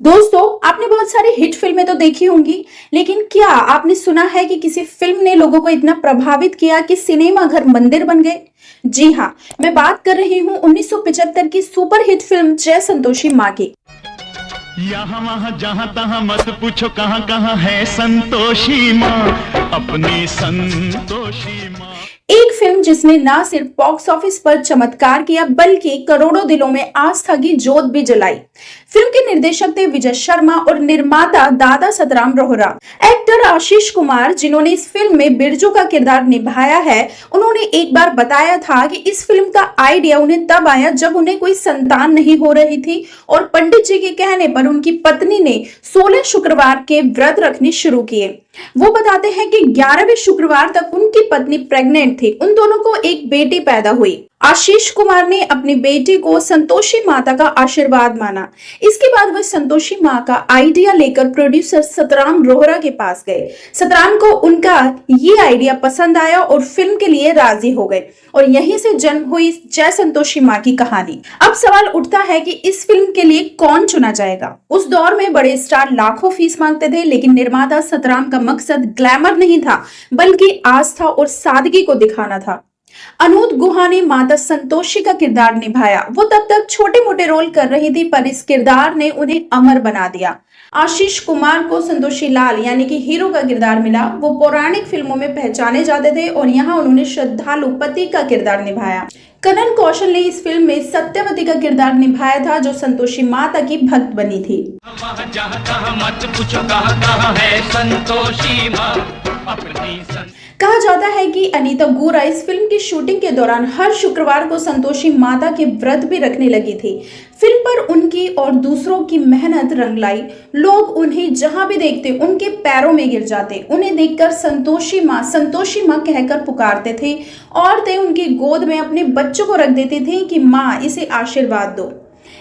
दोस्तों, आपने बहुत सारी हिट फिल्में तो देखी होंगी, लेकिन क्या आपने सुना है कि किसी फिल्म ने लोगों को इतना प्रभावित किया कि सिनेमा घर मंदिर बन गए? जी हाँ, मैं बात कर रही हूँ 1975 की सुपर हिट फिल्म जय संतोषी माँ की। यहाँ वहाँ जहाँ तहाँ मत पूछो कहाँ कहाँ है संतोषी माँ, अपनी संतोषी माँ। एक फिल्म जिसने ना सिर्फ बॉक्स ऑफिस पर चमत्कार किया बल्कि करोड़ों दिलों में आस्था की जोत भी जलाई। फिल्म के निर्देशक थे विजय शर्मा और निर्माता दादा सतराम रोहरा। एक्टर आशीष कुमार, जिन्होंने इस फिल्म में बिरजू का किरदार निभाया है, उन्होंने एक बार बताया था कि इस फिल्म का आइडिया उन्हें तब आया जब उन्हें कोई संतान नहीं हो रही थी और पंडित जी के कहने पर उनकी पत्नी ने 16 शुक्रवार के व्रत रखने शुरू किए। वो बताते हैं कि 11वें शुक्रवार तक उनकी पत्नी प्रेग्नेंट थी। उन दोनों को एक बेटी पैदा हुई। आशीष कुमार ने अपनी बेटी को संतोषी माता का आशीर्वाद माना। इसके बाद वह संतोषी माँ का आइडिया लेकर प्रोड्यूसर सतराम रोहरा के पास गए। सतराम को उनका ये आइडिया पसंद आया और फिल्म के लिए राजी हो गए और यहीं से जन्म हुई जय संतोषी माँ की कहानी। अब सवाल उठता है कि इस फिल्म के लिए कौन चुना जाएगा? उस दौर में बड़े स्टार लाखों फीस मांगते थे, लेकिन निर्माता सतराम का मकसद ग्लैमर नहीं था बल्कि आस्था और सादगी को दिखाना था। अनूद गुहा ने माता संतोषी का किरदार निभाया। वो तब तक छोटे मोटे रोल कर रही थी, पर इस किरदार ने उन्हें अमर बना दिया। आशीष कुमार को संतोषी लाल यानी कि हीरो का किरदार मिला। वो पौराणिक फिल्मों में पहचाने जाते थे और यहाँ उन्होंने श्रद्धालु पति का किरदार निभाया। करण कौशल ने इस फिल्म में सत्यवती का किरदार निभाया था, जो संतोषी माता की भक्त बनी थी। कहा जाता है कि अनीता गुरा इस फिल्म की शूटिंग के दौरान हर शुक्रवार को संतोषी माता के व्रत भी रखने लगी थी। फिल्म पर उनकी और दूसरों की मेहनत रंग लाई। लोग उन्हें जहां भी देखते उनके पैरों में गिर जाते। उन्हें देखकर संतोषी माँ कहकर पुकारते थे। औरतें उनकी गोद में अपने बच्चों को रख देती थी कि माँ इसे आशीर्वाद दो।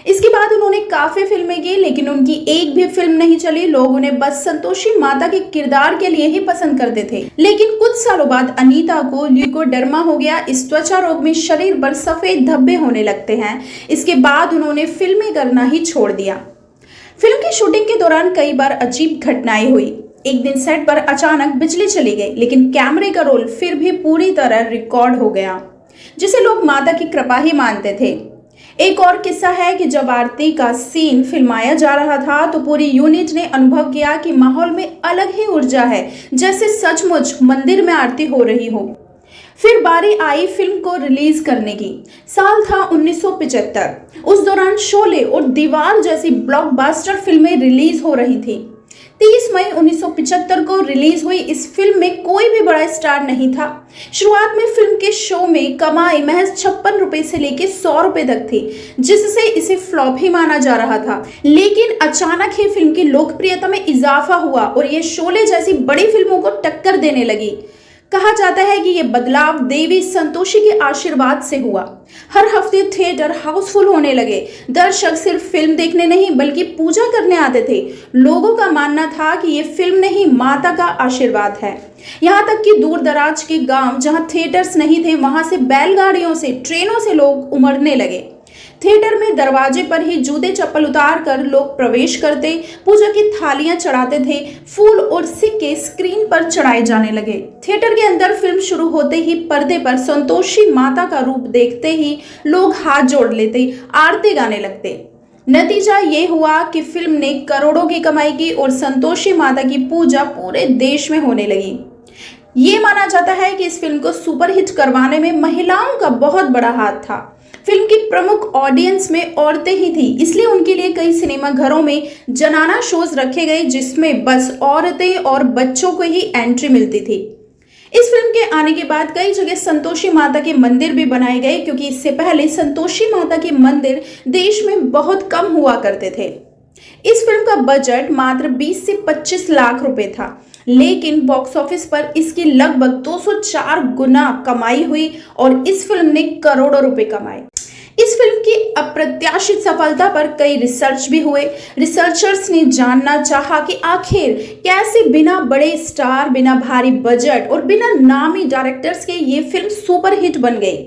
इसके बाद उन्होंने काफी फिल्में की, लेकिन उनकी एक भी फिल्म नहीं चली। लोग उन्हें बस संतोषी माता के किरदार के लिए ही पसंद करते थे। लेकिन कुछ सालों बाद अनीता को ल्यूकोडर्मा हो गया। इस त्वचा रोग में शरीर पर सफेद धब्बे होने लगते हैं। इसके बाद उन्होंने फिल्में करना ही छोड़ दिया। फिल्म की शूटिंग के दौरान कई बार अजीब घटनाएं हुई। एक दिन सेट पर अचानक बिजली चली गई, लेकिन कैमरे का रोल फिर भी पूरी तरह रिकॉर्ड हो गया, जिसे लोग माता की कृपा ही मानते थे। एक और किस्सा है कि जब आरती का सीन फिल्माया जा रहा था तो पूरी यूनिट ने अनुभव किया कि माहौल में अलग ही ऊर्जा है, जैसे सचमुच मंदिर में आरती हो रही हो। फिर बारी आई फिल्म को रिलीज करने की। साल था 1975। उस दौरान शोले और दीवार जैसी ब्लॉकबस्टर फिल्में रिलीज हो रही थी। 30 मई 1975 को रिलीज हुई इस फिल्म में कोई भी बड़ा स्टार नहीं था। शुरुआत में फिल्म के शो में कमाई महज 56 रुपए से लेकर 100 रुपए तक थी, जिससे इसे फ्लॉप ही माना जा रहा था। लेकिन अचानक ही फिल्म की लोकप्रियता में इजाफा हुआ और ये शोले जैसी बड़ी फिल्मों को टक्कर देने लगी। कहा जाता है कि ये बदलाव देवी संतोषी के आशीर्वाद से हुआ। हर हफ्ते थिएटर हाउसफुल होने लगे। दर्शक सिर्फ फिल्म देखने नहीं बल्कि पूजा करने आते थे। लोगों का मानना था कि ये फिल्म नहीं, माता का आशीर्वाद है। यहाँ तक कि दूर दराज के गांव जहाँ थिएटर्स नहीं थे, वहां से बैलगाड़ियों से, ट्रेनों से लोग उमड़ने लगे। थिएटर में दरवाजे पर ही जूते चप्पल उतार कर लोग प्रवेश करते, पूजा की थालियां चढ़ाते थे, फूल और सिक्के स्क्रीन पर चढ़ाए जाने लगे। थिएटर के अंदर फिल्म शुरू होते ही पर्दे पर संतोषी माता का रूप देखते ही लोग हाथ जोड़ लेते, आरती गाने लगते। नतीजा ये हुआ कि फिल्म ने करोड़ों की कमाई की और संतोषी माता की पूजा पूरे देश में होने लगी। ये माना जाता है कि इस फिल्म को सुपरहिट करवाने में महिलाओं का बहुत बड़ा हाथ था। फिल्म की प्रमुख ऑडियंस में औरतें ही थी, इसलिए उनके लिए कई सिनेमा घरों में जनाना शोज रखे गए, जिसमें बस औरतें और बच्चों को ही एंट्री मिलती थी। इस फिल्म के आने के बाद कई जगह संतोषी माता के मंदिर भी बनाए गए, क्योंकि इससे पहले संतोषी माता के मंदिर देश में बहुत कम हुआ करते थे। इस फिल्म का बजट मात्र 20 से 25 लाख रुपए था, लेकिन बॉक्स ऑफिस पर इसकी लगभग 204 गुना कमाई हुई और इस फिल्म ने करोड़ों रुपए कमाए। इस फिल्म की अप्रत्याशित सफलता पर कई रिसर्च भी हुए। रिसर्चर्स ने जानना चाहा कि आखिर कैसे बिना बड़े स्टार, बिना भारी बजट और बिना नामी डायरेक्टर्स के ये फिल्म सुपरहिट बन गई।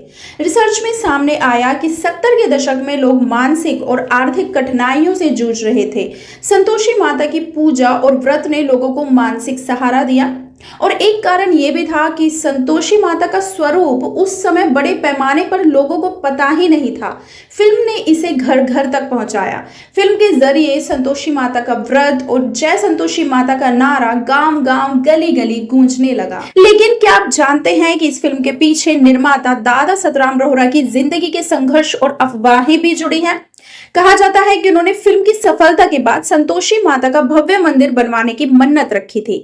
रिसर्च में सामने आया कि 70 के दशक में लोग मानसिक और आर्थिक कठिनाइयों से जूझ रहे थे। संतोषी माता की पूजा और व्रत ने लोगों को मानसिक सहारा दिया और एक कारण यह भी था कि संतोषी माता का स्वरूप उस समय बड़े पैमाने पर लोगों को पता ही नहीं था। फिल्म ने इसे घर घर तक पहुंचाया। फिल्म के जरिए संतोषी माता का व्रत और जय संतोषी माता का नारा गांव गांव गली गली गूंजने लगा। लेकिन क्या आप जानते हैं कि इस फिल्म के पीछे निर्माता दादा सतराम रोहरा की जिंदगी के संघर्ष और अफवाहें भी जुड़ी हैं। कहा जाता है कि उन्होंने फिल्म की सफलता के बाद संतोषी माता का भव्य मंदिर बनवाने की मन्नत रखी थी।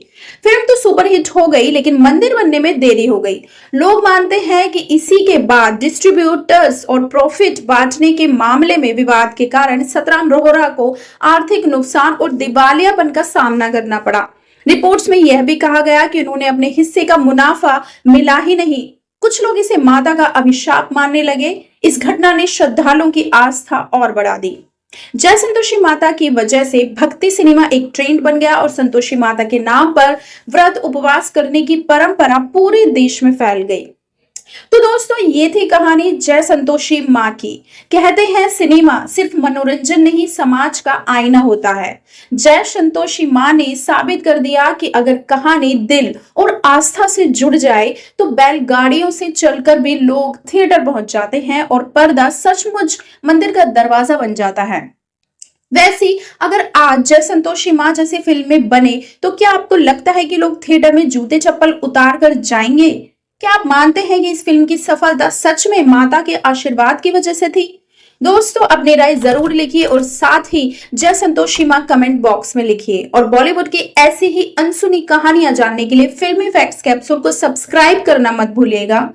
फिल्म तो सुपरहिट हो गई, लेकिन मंदिर बनने में देरी हो गई। लोग मानते हैं कि इसी के बाद डिस्ट्रीब्यूटर्स और प्रॉफिट बांटने के मामले में विवाद के कारण सतराम रोहरा को आर्थिक नुकसान और दिवालियापन का सामना करना पड़ा। रिपोर्ट्स में यह भी कहा गया कि उन्होंने अपने हिस्से का मुनाफा मिला ही नहीं। कुछ लोग इसे माता का अभिशाप मानने लगे। इस घटना ने श्रद्धालुओं की आस्था और बढ़ा दी। जय संतोषी माता की वजह से भक्ति सिनेमा एक ट्रेंड बन गया और संतोषी माता के नाम पर व्रत उपवास करने की परंपरा पूरे देश में फैल गई। तो दोस्तों, ये थी कहानी जय संतोषी माँ की। कहते हैं सिनेमा सिर्फ मनोरंजन नहीं, समाज का आईना होता है। जय संतोषी माँ ने साबित कर दिया कि अगर कहानी दिल और आस्था से जुड़ जाए तो बैलगाड़ियों से चलकर भी लोग थिएटर पहुंच जाते हैं और पर्दा सचमुच मंदिर का दरवाजा बन जाता है। वैसी अगर आज जय संतोषी माँ जैसी फिल्में बने तो क्या आपको लगता है कि लोग थिएटर में जूते चप्पल उतार कर जाएंगे? क्या आप मानते हैं कि इस फिल्म की सफलता सच में माता के आशीर्वाद की वजह से थी? दोस्तों, अपनी राय जरूर लिखिए और साथ ही जय संतोषी माँ कमेंट बॉक्स में लिखिए। और बॉलीवुड की ऐसी ही अनसुनी कहानियां जानने के लिए फिल्मी फैक्ट्स कैप्सूल को सब्सक्राइब करना मत भूलिएगा।